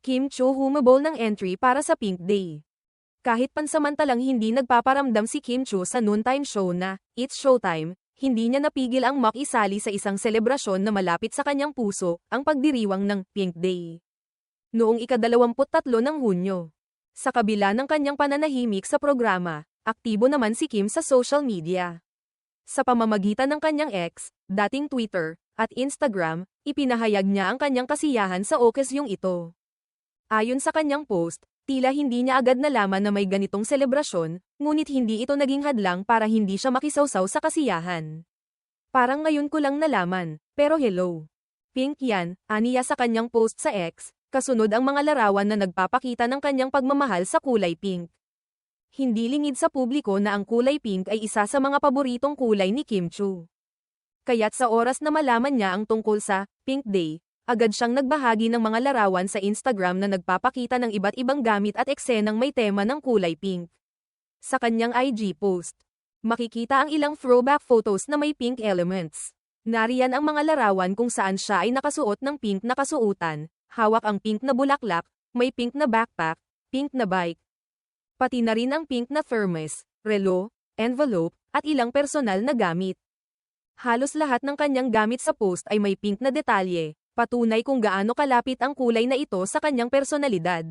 Kim Cho humabol ng entry para sa Pink Day. Kahit pansamantalang hindi nagpaparamdam si Kim Cho sa noontime show na It's Showtime, hindi niya napigil ang makisali sa isang selebrasyon na malapit sa kanyang puso, ang pagdiriwang ng Pink Day. Noong ika-23 ng Hunyo. Sa kabila ng kanyang pananahimik sa programa, aktibo naman si Kim sa social media. Sa pamamagitan ng kanyang ex, dating Twitter, at Instagram, ipinahayag niya ang kanyang kasiyahan sa okasyong ito. Ayon sa kanyang post, tila hindi niya agad nalaman na may ganitong selebrasyon, ngunit hindi ito naging hadlang para hindi siya makisawsaw sa kasiyahan. Parang ngayon ko lang nalaman, pero hello. Pink yan, aniya sa kanyang post sa X, kasunod ang mga larawan na nagpapakita ng kanyang pagmamahal sa kulay pink. Hindi lingid sa publiko na ang kulay pink ay isa sa mga paboritong kulay ni Kim Cho. Kaya't sa oras na malaman niya ang tungkol sa Pink Day, agad siyang nagbahagi ng mga larawan sa Instagram na nagpapakita ng iba't ibang gamit at eksenang may tema ng kulay pink. Sa kanyang IG post, makikita ang ilang throwback photos na may pink elements. Nariyan ang mga larawan kung saan siya ay nakasuot ng pink na kasuotan, hawak ang pink na bulaklak, may pink na backpack, pink na bike. Pati na rin ang pink na thermos, relo, envelope, at ilang personal na gamit. Halos lahat ng kanyang gamit sa post ay may pink na detalye, patunay kung gaano kalapit ang kulay na ito sa kanyang personalidad.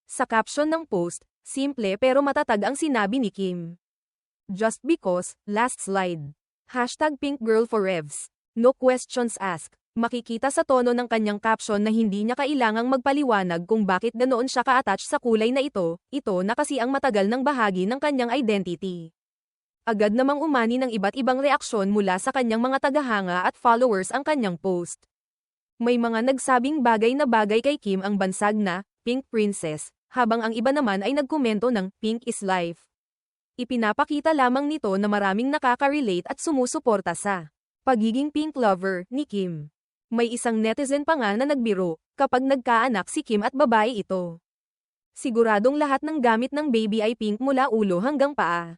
Sa caption ng post, simple pero matatag ang sinabi ni Kim. Just because, last slide. #PinkGirlForEvs. No questions asked. Makikita sa tono ng kanyang caption na hindi niya kailangang magpaliwanag kung bakit ganoon siya ka-attach sa kulay na ito na kasi ang matagal ng bahagi ng kanyang identity. Agad namang umani ng iba't ibang reaksyon mula sa kanyang mga tagahanga at followers ang kanyang post. May mga nagsabing bagay na bagay kay Kim ang bansag na Pink Princess, habang ang iba naman ay nagkomento ng Pink is life. Ipinapakita lamang nito na maraming nakaka-relate at sumusuporta sa pagiging pink lover ni Kim. May isang netizen pa nga na nagbiro, kapag nagkaanak si Kim at babae ito. Siguradong lahat ng gamit ng baby ay pink mula ulo hanggang paa.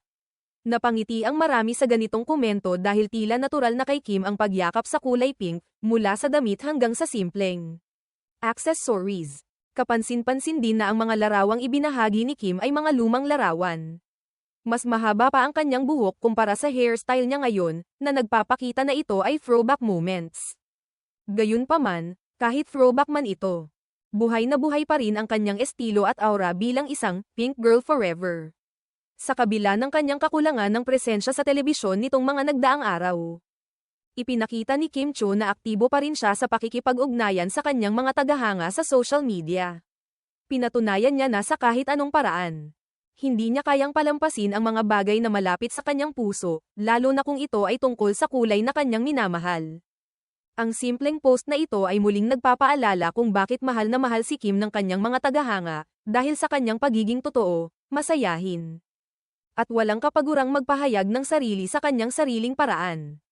Napangiti ang marami sa ganitong komento dahil tila natural na kay Kim ang pagyakap sa kulay pink, mula sa damit hanggang sa simpleng accessories. Kapansin-pansin din na ang mga larawang ibinahagi ni Kim ay mga lumang larawan. Mas mahaba pa ang kanyang buhok kumpara sa hairstyle niya ngayon, na nagpapakita na ito ay throwback moments. Gayunpaman, kahit throwback man ito, buhay na buhay pa rin ang kanyang estilo at aura bilang isang Pink Girl Forever. Sa kabila ng kanyang kakulangan ng presensya sa telebisyon nitong mga nagdaang araw. Ipinakita ni Kim Cho na aktibo pa rin siya sa pakikipag-ugnayan sa kanyang mga tagahanga sa social media. Pinatunayan niya na sa kahit anong paraan. Hindi niya kayang palampasin ang mga bagay na malapit sa kanyang puso, lalo na kung ito ay tungkol sa kulay na kanyang minamahal. Ang simpleng post na ito ay muling nagpapaalala kung bakit mahal na mahal si Kim ng kanyang mga tagahanga, dahil sa kanyang pagiging totoo, masayahin. At walang kapagurang magpahayag ng sarili sa kanyang sariling paraan.